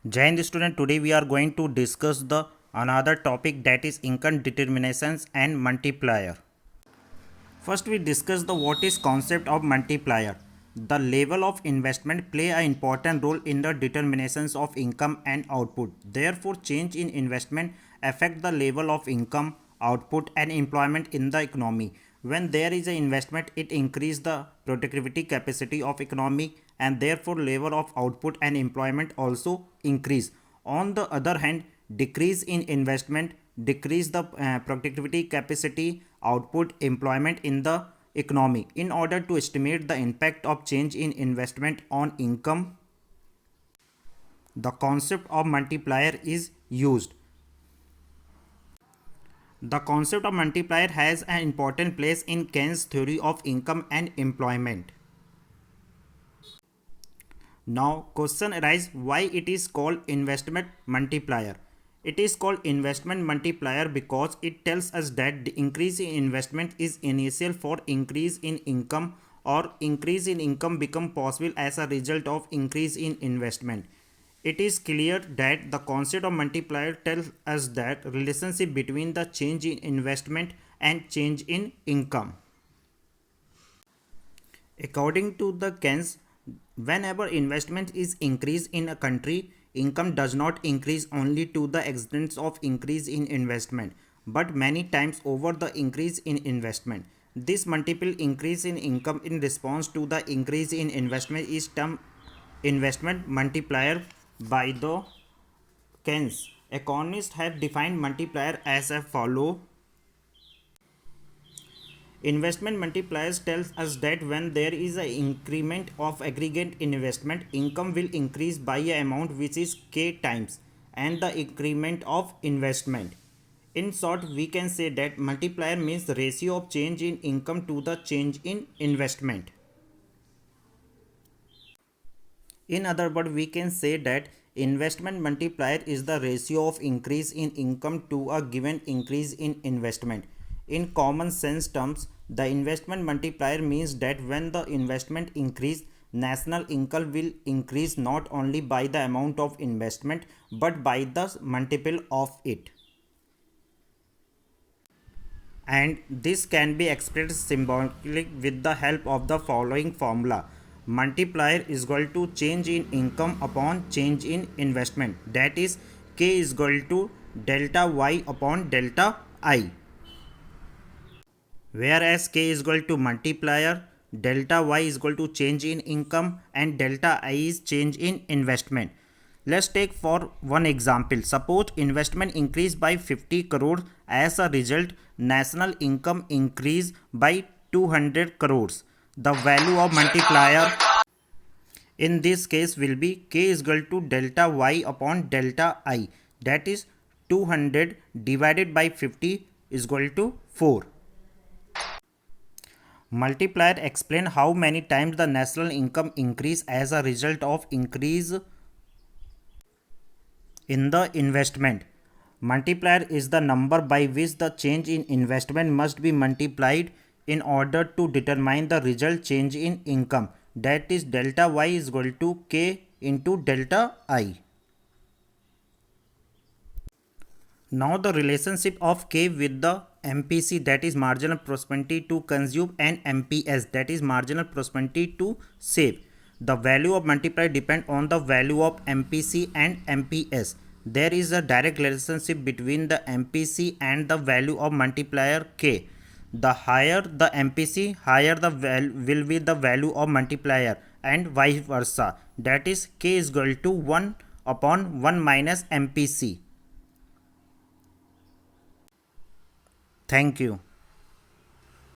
Jai Hind student, today we are going to discuss the another topic, that is income determinations and multiplier. First we discuss the what is concept of multiplier. The level of investment play an important role in the determinations of income and output. Therefore, change in investment affect the level of income, output and employment in the economy. When there is an investment, it increase the productivity capacity of economy and therefore level of output and employment also increase. On the other hand, decrease in investment decrease the productivity capacity, output, employment in the economy. In order to estimate the impact of change in investment on income, the concept of multiplier is used. The concept of multiplier has an important place in Keynes' theory of income and employment. Now, question arises why it is called investment multiplier. It is called investment multiplier because it tells us that the increase in investment is initial for increase in income, or increase in income become possible as a result of increase in investment. It is clear that the concept of multiplier tells us that relationship between the change in investment and change in income. According to the Keynes, whenever investment is increased in a country, income does not increase only to the extent of increase in investment, but many times over the increase in investment. This multiple increase in income in response to the increase in investment is termed investment multiplier by the Keynes. Economists have defined multiplier as a follow. Investment multipliers tells us that when there is an increment of aggregate investment, income will increase by a amount which is k times and the increment of investment. In short, we can say that multiplier means the ratio of change in income to the change in investment. In other words, we can say that investment multiplier is the ratio of increase in income to a given increase in investment. In common sense terms, the investment multiplier means that when the investment increase, national income will increase not only by the amount of investment but by the multiple of it. And this can be expressed symbolically with the help of the following formula. Multiplier is equal to change in income upon change in investment, that is k is equal to delta y upon delta I, whereas k is equal to multiplier, delta y is equal to change in income and delta I is change in investment. Let's take for one example. Suppose investment increased by 50 crore. As a result, national income increased by 200 crores. The value of multiplier in this case will be k is equal to delta y upon delta I, that is 200 divided by 50 is equal to 4. Multiplier explain how many times the national income increase as a result of increase in the investment. Multiplier is the number by which the change in investment must be multiplied in order to determine the result change in income, that is delta y is equal to k into delta I. Now the relationship of k with the MPC, that is marginal prosperity to consume, and MPS, that is marginal prosperity to save. The value of multiplier depend on the value of MPC and MPS. There is a direct relationship between the MPC and the value of multiplier k. The higher the MPC, higher the will be the value of multiplier, and vice versa. That is k is equal to 1 upon 1 minus MPC. Thank you.